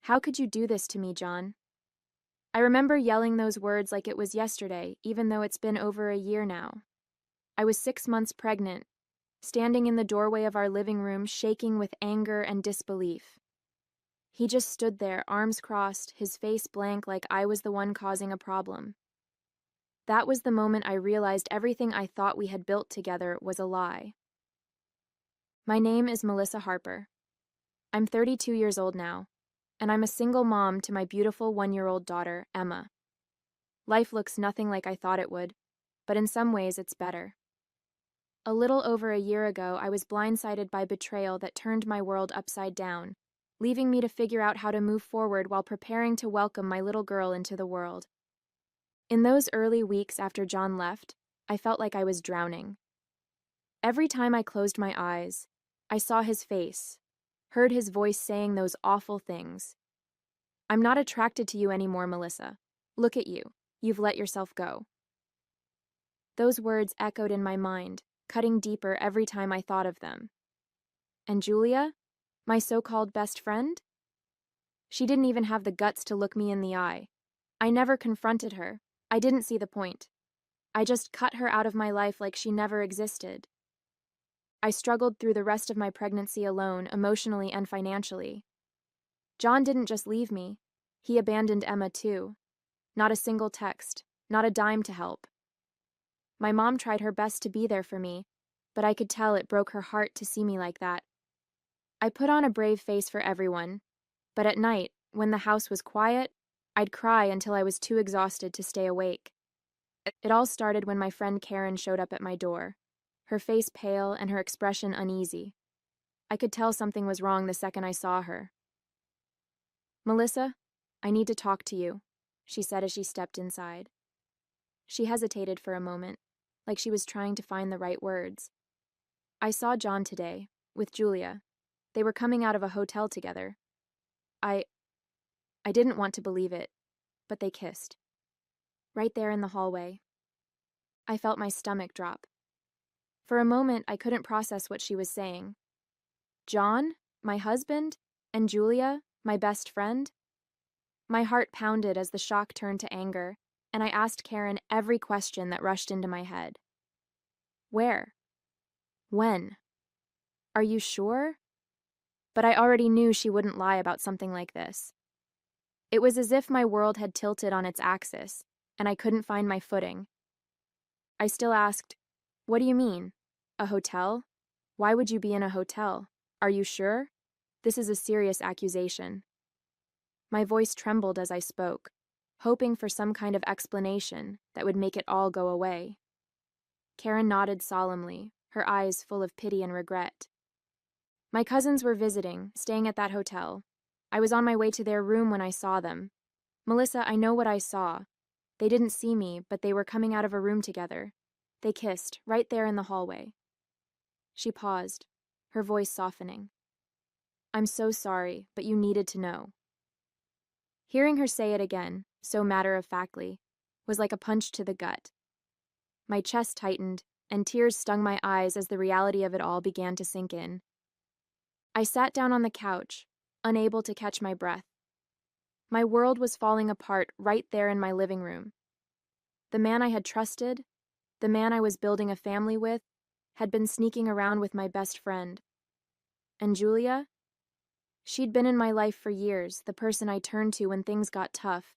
How could you do this to me, John? I remember yelling those words like it was yesterday, even though it's been over a year now. I was 6 months pregnant, standing in the doorway of our living room, shaking with anger and disbelief. He just stood there, arms crossed, his face blank like I was the one causing a problem. That was the moment I realized everything I thought we had built together was a lie. My name is Melissa Harper. I'm 32 years old now, and I'm a single mom to my beautiful 1-year-old daughter, Emma. Life looks nothing like I thought it would, but in some ways it's better. A little over a year ago, I was blindsided by betrayal that turned my world upside down, leaving me to figure out how to move forward while preparing to welcome my little girl into the world. In those early weeks after John left, I felt like I was drowning. Every time I closed my eyes, I saw his face, heard his voice saying those awful things. "I'm not attracted to you anymore, Melissa. Look at you. You've let yourself go." Those words echoed in my mind, cutting deeper every time I thought of them. And Julia, my so-called best friend? She didn't even have the guts to look me in the eye. I never confronted her. I didn't see the point. I just cut her out of my life like she never existed. I struggled through the rest of my pregnancy alone, emotionally and financially. John didn't just leave me. He abandoned Emma too. Not a single text, not a dime to help. My mom tried her best to be there for me, but I could tell it broke her heart to see me like that. I put on a brave face for everyone, but at night, when the house was quiet, I'd cry until I was too exhausted to stay awake. It all started when my friend Karen showed up at my door, her face pale and her expression uneasy. I could tell something was wrong the second I saw her. "Melissa, I need to talk to you," she said as she stepped inside. She hesitated for a moment, like she was trying to find the right words. "I saw John today, with Julia. They were coming out of a hotel together. I didn't want to believe it, but they kissed. Right there in the hallway." I felt my stomach drop. For a moment, I couldn't process what she was saying. John, my husband, and Julia, my best friend? My heart pounded as the shock turned to anger, and I asked Karen every question that rushed into my head. Where? When? Are you sure? But I already knew she wouldn't lie about something like this. It was as if my world had tilted on its axis, and I couldn't find my footing. I still asked, "What do you mean? A hotel? Why would you be in a hotel? Are you sure? This is a serious accusation." My voice trembled as I spoke, hoping for some kind of explanation that would make it all go away. Karen nodded solemnly, her eyes full of pity and regret. "My cousins were visiting, staying at that hotel. I was on my way to their room when I saw them. Melissa, I know what I saw. They didn't see me, but they were coming out of a room together. They kissed, right there in the hallway." She paused, her voice softening. "I'm so sorry, but you needed to know." Hearing her say it again, so matter-of-factly, was like a punch to the gut. My chest tightened, and tears stung my eyes as the reality of it all began to sink in. I sat down on the couch, unable to catch my breath. My world was falling apart right there in my living room. The man I had trusted, the man I was building a family with, had been sneaking around with my best friend. And Julia? She'd been in my life for years, the person I turned to when things got tough.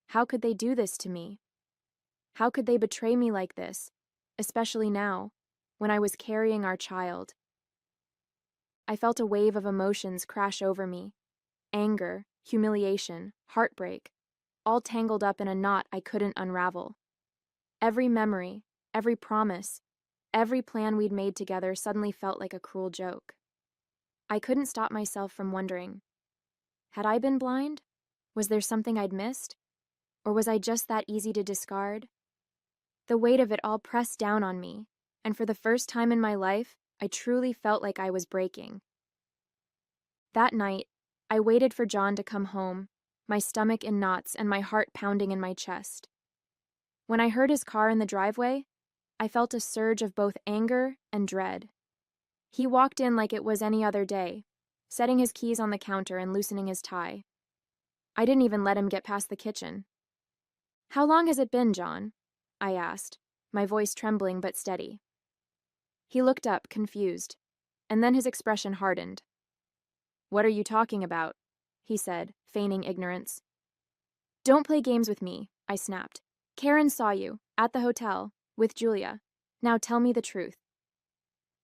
How could they do this to me? How could they betray me like this, especially now, when I was carrying our child? I felt a wave of emotions crash over me. Anger, humiliation, heartbreak, all tangled up in a knot I couldn't unravel. Every memory, every promise, every plan we'd made together suddenly felt like a cruel joke. I couldn't stop myself from wondering, had I been blind? Was there something I'd missed? Or was I just that easy to discard? The weight of it all pressed down on me, and for the first time in my life, I truly felt like I was breaking. That night, I waited for John to come home, my stomach in knots and my heart pounding in my chest. When I heard his car in the driveway, I felt a surge of both anger and dread. He walked in like it was any other day, setting his keys on the counter and loosening his tie. I didn't even let him get past the kitchen. How long has it been, John? I asked, my voice trembling but steady. He looked up, confused, and then his expression hardened. What are you talking about? He said, feigning ignorance. Don't play games with me, I snapped. Karen saw you, at the hotel, with Julia. Now tell me the truth.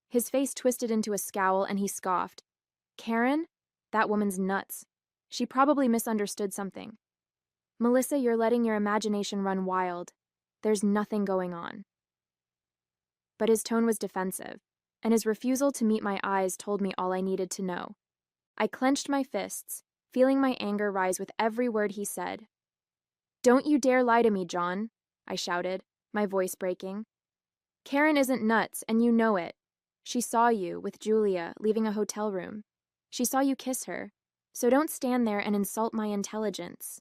His face twisted into a scowl and he scoffed. Karen? That woman's nuts. She probably misunderstood something. Melissa, you're letting your imagination run wild. There's nothing going on. But his tone was defensive, and his refusal to meet my eyes told me all I needed to know. I clenched my fists, feeling my anger rise with every word he said. Don't you dare lie to me, John, I shouted, my voice breaking. Karen isn't nuts, and you know it. She saw you, with Julia, leaving a hotel room. She saw you kiss her, so don't stand there and insult my intelligence.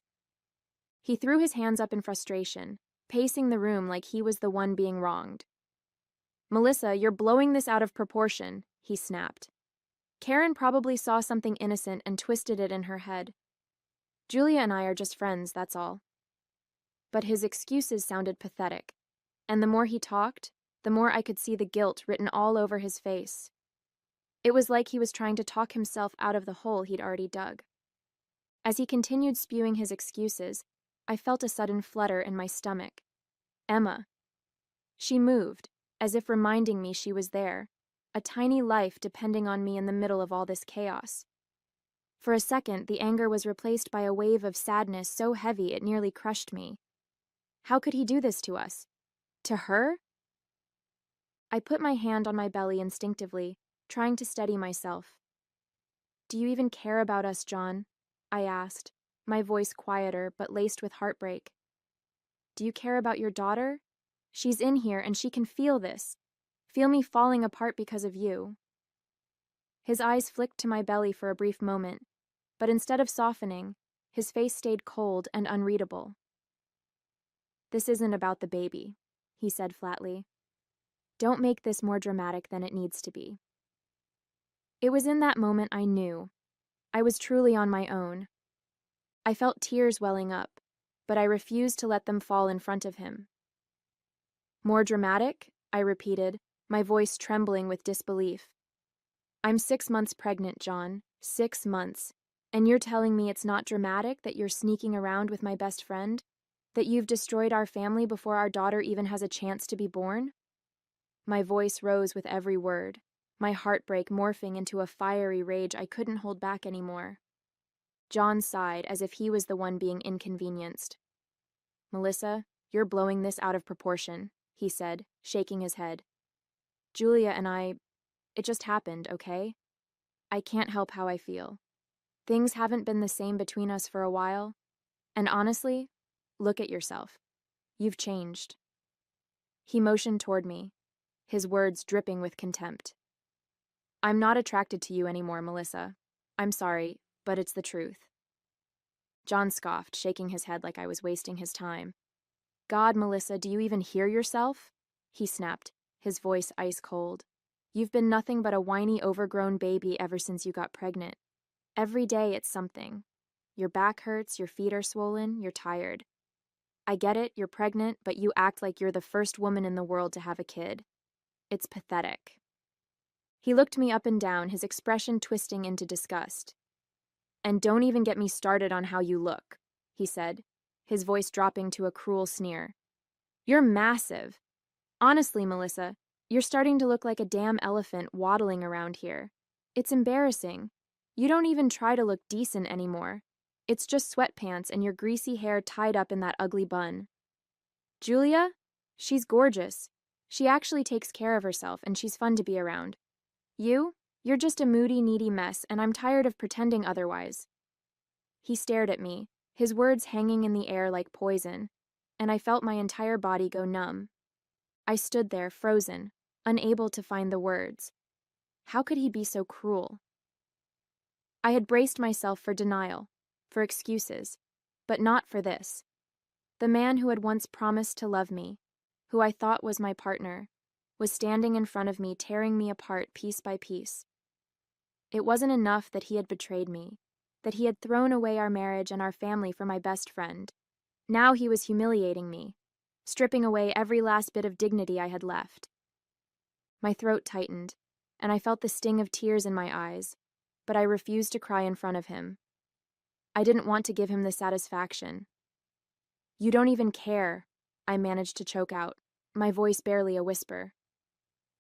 He threw his hands up in frustration, pacing the room like he was the one being wronged. Melissa, you're blowing this out of proportion, he snapped. Karen probably saw something innocent and twisted it in her head. Julia and I are just friends, that's all. But his excuses sounded pathetic, and the more he talked, the more I could see the guilt written all over his face. It was like he was trying to talk himself out of the hole he'd already dug. As he continued spewing his excuses, I felt a sudden flutter in my stomach. Emma. She moved, as if reminding me she was there, a tiny life depending on me in the middle of all this chaos. For a second, the anger was replaced by a wave of sadness so heavy it nearly crushed me. How could he do this to us? To her? I put my hand on my belly instinctively, trying to steady myself. Do you even care about us, John? I asked, my voice quieter but laced with heartbreak. Do you care about your daughter? She's in here and she can feel this. Feel me falling apart because of you. His eyes flicked to my belly for a brief moment, but instead of softening, his face stayed cold and unreadable. This isn't about the baby, he said flatly. Don't make this more dramatic than it needs to be. It was in that moment I knew. I was truly on my own. I felt tears welling up, but I refused to let them fall in front of him. More dramatic? I repeated, my voice trembling with disbelief. I'm 6 months pregnant, John. 6 months. And you're telling me it's not dramatic that you're sneaking around with my best friend? That you've destroyed our family before our daughter even has a chance to be born? My voice rose with every word, my heartbreak morphing into a fiery rage I couldn't hold back anymore. John sighed as if he was the one being inconvenienced. Melissa, you're blowing this out of proportion, he said, shaking his head. Julia and it just happened, okay? I can't help how I feel. Things haven't been the same between us for a while, and honestly, look at yourself. You've changed. He motioned toward me, his words dripping with contempt. I'm not attracted to you anymore, Melissa. I'm sorry, but it's the truth. John scoffed, shaking his head like I was wasting his time. God, Melissa, do you even hear yourself? He snapped, his voice ice cold. You've been nothing but a whiny, overgrown baby ever since you got pregnant. Every day it's something. Your back hurts, your feet are swollen, you're tired. I get it, you're pregnant, but you act like you're the first woman in the world to have a kid. It's pathetic. He looked me up and down, his expression twisting into disgust. And don't even get me started on how you look, he said, his voice dropping to a cruel sneer. You're massive. Honestly, Melissa, you're starting to look like a damn elephant waddling around here. It's embarrassing. You don't even try to look decent anymore. It's just sweatpants and your greasy hair tied up in that ugly bun. Julia? She's gorgeous. She actually takes care of herself and she's fun to be around. You're just a moody, needy mess, and I'm tired of pretending otherwise. He stared at me, his words hanging in the air like poison, and I felt my entire body go numb. I stood there, frozen, unable to find the words. How could he be so cruel? I had braced myself for denial, for excuses, but not for this. The man who had once promised to love me, who I thought was my partner, was standing in front of me, tearing me apart piece by piece. It wasn't enough that he had betrayed me, that he had thrown away our marriage and our family for my best friend. Now he was humiliating me, stripping away every last bit of dignity I had left. My throat tightened, and I felt the sting of tears in my eyes, but I refused to cry in front of him. I didn't want to give him the satisfaction. "You don't even care," I managed to choke out, my voice barely a whisper.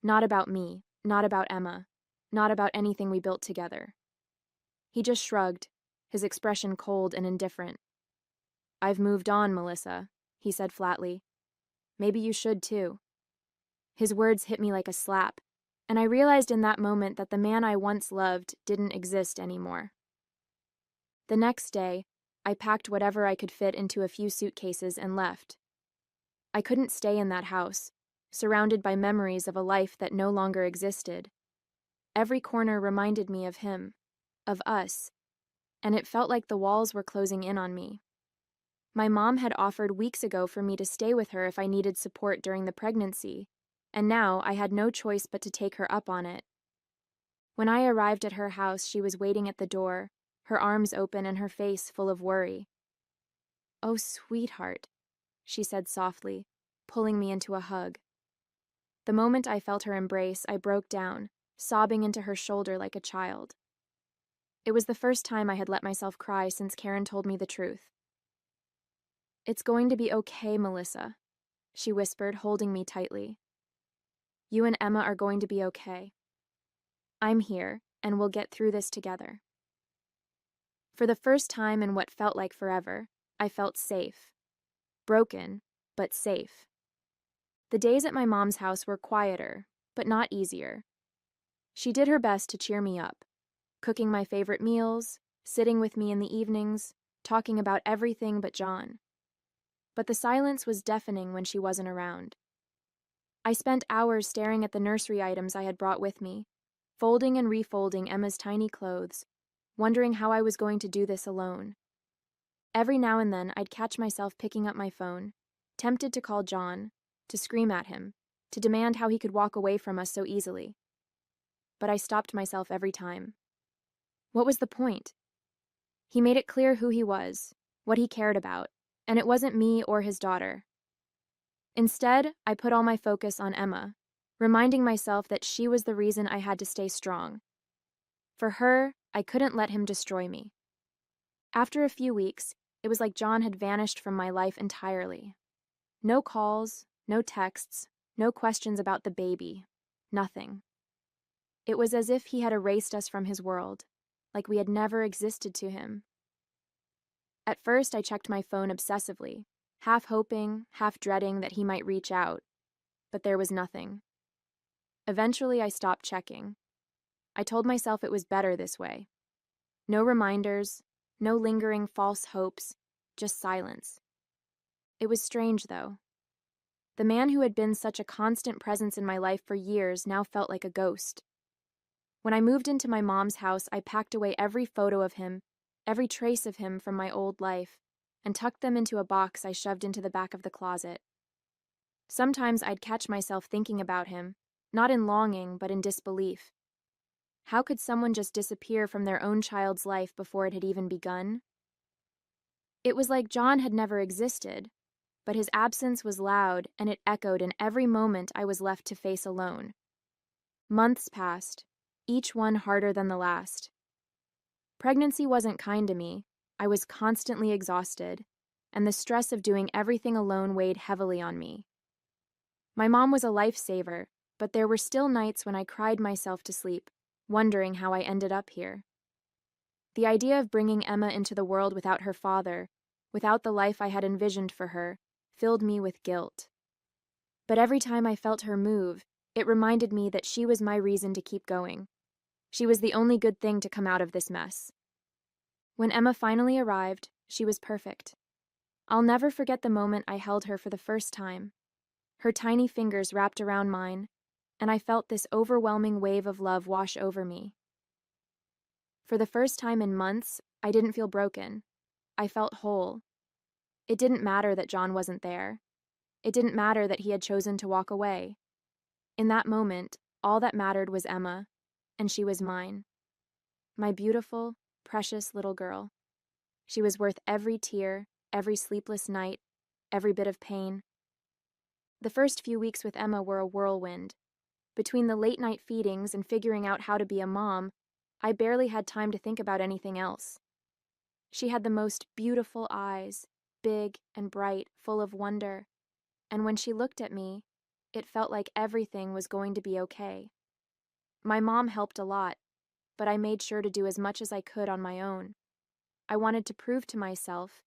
"Not about me, not about Emma, not about anything we built together." He just shrugged, his expression cold and indifferent. "I've moved on, Melissa," he said flatly. "Maybe you should too." His words hit me like a slap, and I realized in that moment that the man I once loved didn't exist anymore. The next day, I packed whatever I could fit into a few suitcases and left. I couldn't stay in that house, surrounded by memories of a life that no longer existed. Every corner reminded me of him, of us, and it felt like the walls were closing in on me. My mom had offered weeks ago for me to stay with her if I needed support during the pregnancy, and now I had no choice but to take her up on it. When I arrived at her house, she was waiting at the door, her arms open and her face full of worry. "Oh, sweetheart," she said softly, pulling me into a hug. The moment I felt her embrace, I broke down, sobbing into her shoulder like a child. It was the first time I had let myself cry since Karen told me the truth. "It's going to be okay, Melissa," she whispered, holding me tightly. "You and Emma are going to be okay. I'm here, and we'll get through this together." For the first time in what felt like forever, I felt safe. Broken, but safe. The days at my mom's house were quieter, but not easier. She did her best to cheer me up, cooking my favorite meals, sitting with me in the evenings, talking about everything but John. But the silence was deafening when she wasn't around. I spent hours staring at the nursery items I had brought with me, folding and refolding Emma's tiny clothes, wondering how I was going to do this alone. Every now and then, I'd catch myself picking up my phone, tempted to call John, to scream at him, to demand how he could walk away from us so easily. But I stopped myself every time. What was the point? He made it clear who he was, what he cared about, and it wasn't me or his daughter. Instead, I put all my focus on Emma, reminding myself that she was the reason I had to stay strong. For her, I couldn't let him destroy me. After a few weeks, it was like John had vanished from my life entirely. No calls, no texts, no questions about the baby, nothing. It was as if he had erased us from his world, like we had never existed to him. At first, I checked my phone obsessively, half hoping, half dreading that he might reach out, but there was nothing. Eventually, I stopped checking. I told myself it was better this way. No reminders, no lingering false hopes, just silence. It was strange, though. The man who had been such a constant presence in my life for years now felt like a ghost. When I moved into my mom's house, I packed away every photo of him, every trace of him from my old life, and tucked them into a box I shoved into the back of the closet. Sometimes I'd catch myself thinking about him, not in longing, but in disbelief. How could someone just disappear from their own child's life before it had even begun? It was like John had never existed, but his absence was loud and it echoed in every moment I was left to face alone. Months passed, each one harder than the last. Pregnancy wasn't kind to me. I was constantly exhausted, and the stress of doing everything alone weighed heavily on me. My mom was a lifesaver, but there were still nights when I cried myself to sleep, wondering how I ended up here. The idea of bringing Emma into the world without her father, without the life I had envisioned for her, filled me with guilt. But every time I felt her move, it reminded me that she was my reason to keep going. She was the only good thing to come out of this mess. When Emma finally arrived, she was perfect. I'll never forget the moment I held her for the first time. Her tiny fingers wrapped around mine, and I felt this overwhelming wave of love wash over me. For the first time in months, I didn't feel broken. I felt whole. It didn't matter that John wasn't there. It didn't matter that he had chosen to walk away. In that moment, all that mattered was Emma, and she was mine. My beautiful, precious little girl. She was worth every tear, every sleepless night, every bit of pain. The first few weeks with Emma were a whirlwind. Between the late-night feedings and figuring out how to be a mom, I barely had time to think about anything else. She had the most beautiful eyes, big and bright, full of wonder, and when she looked at me, it felt like everything was going to be okay. My mom helped a lot, but I made sure to do as much as I could on my own. I wanted to prove to myself,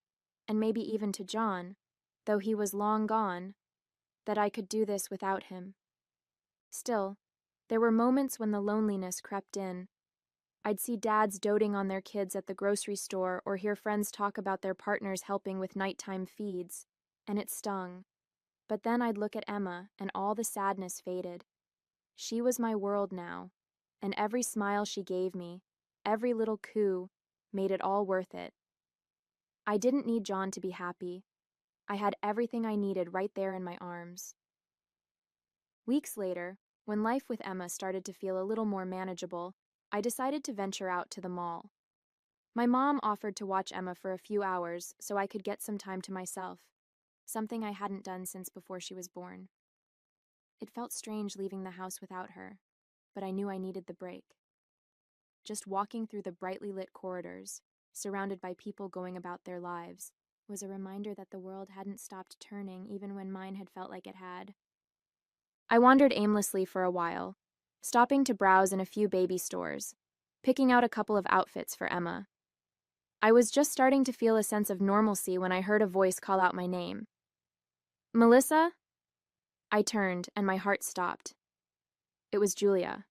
and maybe even to John, though he was long gone, that I could do this without him. Still, there were moments when the loneliness crept in. I'd see dads doting on their kids at the grocery store or hear friends talk about their partners helping with nighttime feeds, and it stung. But then I'd look at Emma, and all the sadness faded. She was my world now, and every smile she gave me, every little coo, made it all worth it. I didn't need John to be happy. I had everything I needed right there in my arms. Weeks later, when life with Emma started to feel a little more manageable, I decided to venture out to the mall. My mom offered to watch Emma for a few hours so I could get some time to myself, something I hadn't done since before she was born. It felt strange leaving the house without her, but I knew I needed the break. Just walking through the brightly lit corridors, surrounded by people going about their lives, was a reminder that the world hadn't stopped turning even when mine had felt like it had. I wandered aimlessly for a while, stopping to browse in a few baby stores, picking out a couple of outfits for Emma. I was just starting to feel a sense of normalcy when I heard a voice call out my name. "Melissa?" I turned, and my heart stopped. It was Julia.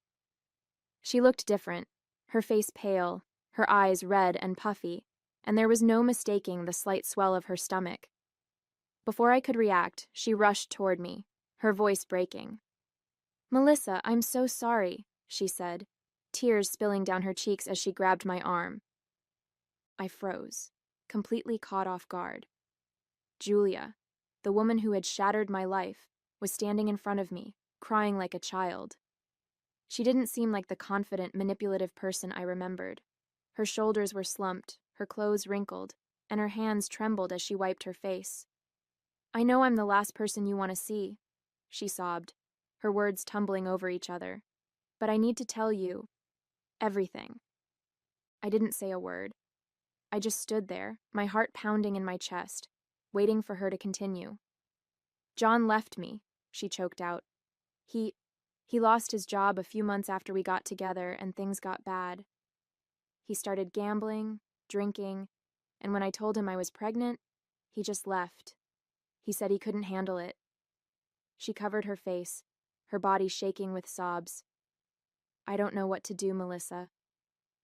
She looked different, her face pale, her eyes red and puffy, and there was no mistaking the slight swell of her stomach. Before I could react, she rushed toward me, her voice breaking. "Melissa, I'm so sorry," she said, tears spilling down her cheeks as she grabbed my arm. I froze, completely caught off guard. Julia, the woman who had shattered my life, was standing in front of me, crying like a child. She didn't seem like the confident, manipulative person I remembered. Her shoulders were slumped, her clothes wrinkled, and her hands trembled as she wiped her face. "I know I'm the last person you want to see," she sobbed, her words tumbling over each other. "But I need to tell you everything." I didn't say a word. I just stood there, my heart pounding in my chest, waiting for her to continue. "John left me," she choked out. He lost his job a few months after we got together and things got bad. He started gambling, drinking, and when I told him I was pregnant, he just left. He said he couldn't handle it." She covered her face, her body shaking with sobs. "I don't know what to do, Melissa.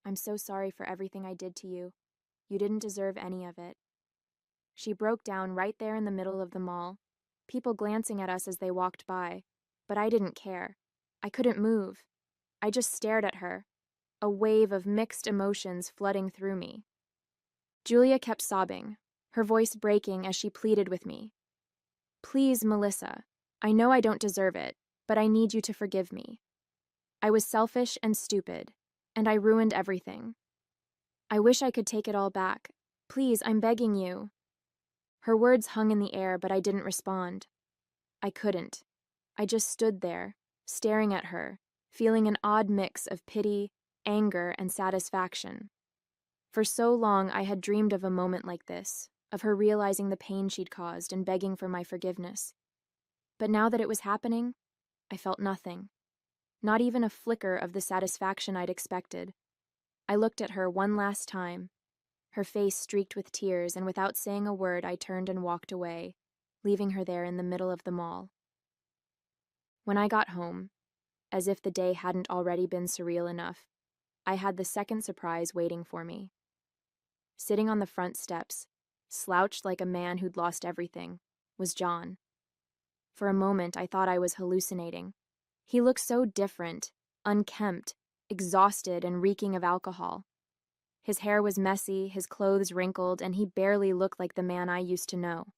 I'm so sorry for everything I did to you. You didn't deserve any of it." She broke down right there in the middle of the mall, people glancing at us as they walked by, but I didn't care. I couldn't move. I just stared at her, a wave of mixed emotions flooding through me. Julia kept sobbing, her voice breaking as she pleaded with me. "Please, Melissa, I know I don't deserve it, but I need you to forgive me. I was selfish and stupid, and I ruined everything. I wish I could take it all back. Please, I'm begging you." Her words hung in the air, but I didn't respond. I couldn't. I just stood there, staring at her, feeling an odd mix of pity, anger, and satisfaction. For so long I had dreamed of a moment like this, of her realizing the pain she'd caused and begging for my forgiveness. But now that it was happening, I felt nothing. Not even a flicker of the satisfaction I'd expected. I looked at her one last time, her face streaked with tears, and without saying a word I turned and walked away, leaving her there in the middle of the mall. When I got home, as if the day hadn't already been surreal enough, I had the second surprise waiting for me. Sitting on the front steps, slouched like a man who'd lost everything, was John. For a moment I thought I was hallucinating. He looked so different, unkempt, exhausted, and reeking of alcohol. His hair was messy, his clothes wrinkled, and he barely looked like the man I used to know.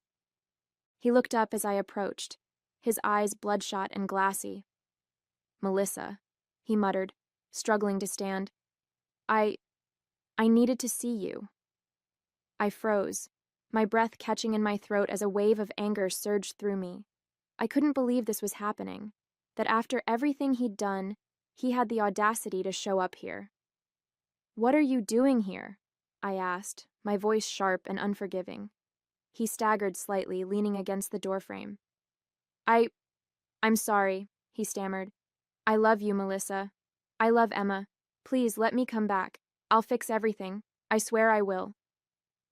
He looked up as I approached, his eyes bloodshot and glassy. "Melissa," he muttered, struggling to stand. I I needed to see you. I froze, my breath catching in my throat as a wave of anger surged through me. I couldn't believe this was happening, that after everything he'd done, he had the audacity to show up here. "What are you doing here?" I asked, my voice sharp and unforgiving. He staggered slightly, leaning against the doorframe. I'm sorry," he stammered. "I love you, Melissa. I love Emma. Please let me come back. I'll fix everything. I swear I will."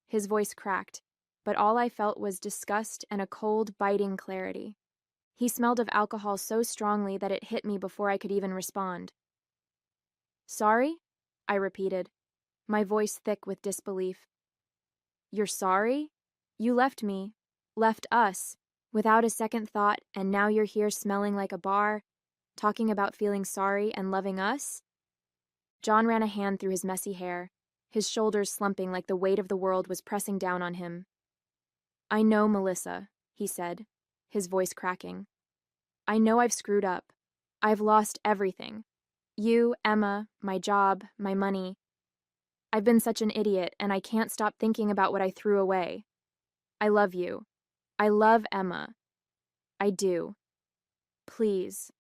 His voice cracked, but all I felt was disgust and a cold, biting clarity. He smelled of alcohol so strongly that it hit me before I could even respond. "Sorry?" I repeated, my voice thick with disbelief. "You're sorry? You left me, left us, without a second thought, and now you're here smelling like a bar, talking about feeling sorry and loving us?" John ran a hand through his messy hair, his shoulders slumping like the weight of the world was pressing down on him. "I know, Melissa," he said, his voice cracking. "I know I've screwed up. I've lost everything. You, Emma, my job, my money. I've been such an idiot, and I can't stop thinking about what I threw away. I love you. I love Emma. I do. Please,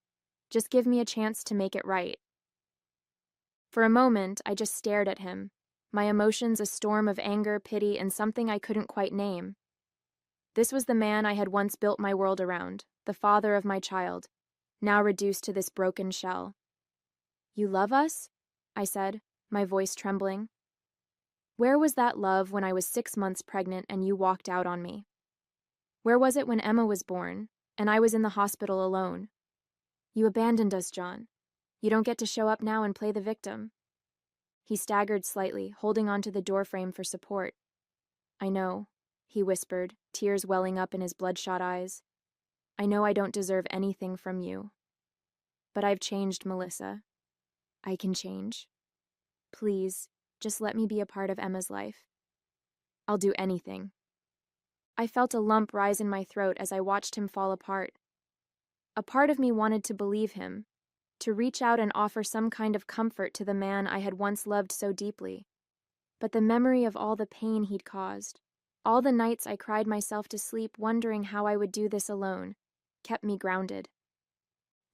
just give me a chance to make it right." For a moment, I just stared at him, my emotions a storm of anger, pity, and something I couldn't quite name. This was the man I had once built my world around, the father of my child, now reduced to this broken shell. "You love us?" I said, my voice trembling. "Where was that love when I was 6 months pregnant and you walked out on me? Where was it when Emma was born, and I was in the hospital alone? You abandoned us, John. You don't get to show up now and play the victim." He staggered slightly, holding onto the doorframe for support. "I know," he whispered, tears welling up in his bloodshot eyes. "I know I don't deserve anything from you. But I've changed, Melissa. I can change. Please, just let me be a part of Emma's life. I'll do anything." I felt a lump rise in my throat as I watched him fall apart. A part of me wanted to believe him, to reach out and offer some kind of comfort to the man I had once loved so deeply. But the memory of all the pain he'd caused, all the nights I cried myself to sleep wondering how I would do this alone, kept me grounded.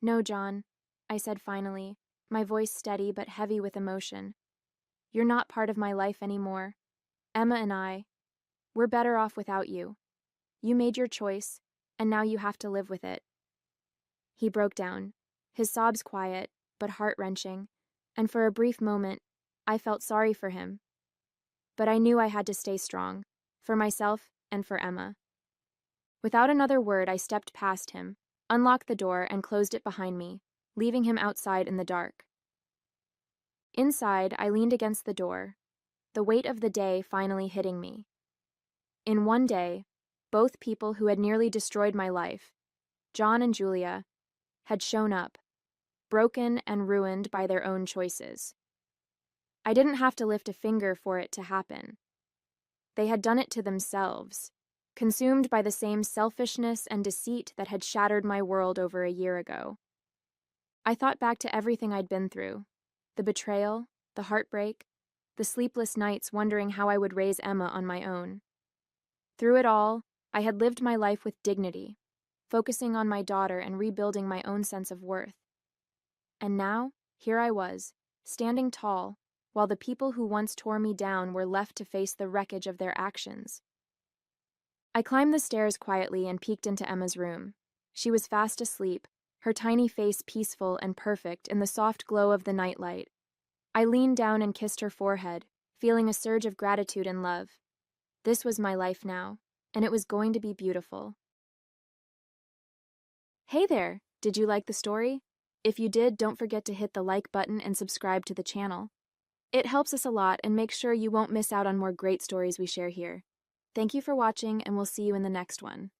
"No, John," I said finally, my voice steady but heavy with emotion. "You're not part of my life anymore. Emma and we're better off without you. You made your choice, and now you have to live with it." He broke down, his sobs quiet, but heart-wrenching, and for a brief moment, I felt sorry for him. But I knew I had to stay strong, for myself and for Emma. Without another word, I stepped past him, unlocked the door, and closed it behind me, leaving him outside in the dark. Inside, I leaned against the door, the weight of the day finally hitting me. In one day, both people who had nearly destroyed my life, John and Julia, had shown up, broken and ruined by their own choices. I didn't have to lift a finger for it to happen. They had done it to themselves, consumed by the same selfishness and deceit that had shattered my world over a year ago. I thought back to everything I'd been through, the betrayal, the heartbreak, the sleepless nights wondering how I would raise Emma on my own. Through it all, I had lived my life with dignity, focusing on my daughter and rebuilding my own sense of worth. And now, here I was, standing tall, while the people who once tore me down were left to face the wreckage of their actions. I climbed the stairs quietly and peeked into Emma's room. She was fast asleep, her tiny face peaceful and perfect in the soft glow of the nightlight. I leaned down and kissed her forehead, feeling a surge of gratitude and love. This was my life now, and it was going to be beautiful. Hey there! Did you like the story? If you did, don't forget to hit the like button and subscribe to the channel. It helps us a lot and makes sure you won't miss out on more great stories we share here. Thank you for watching, and we'll see you in the next one.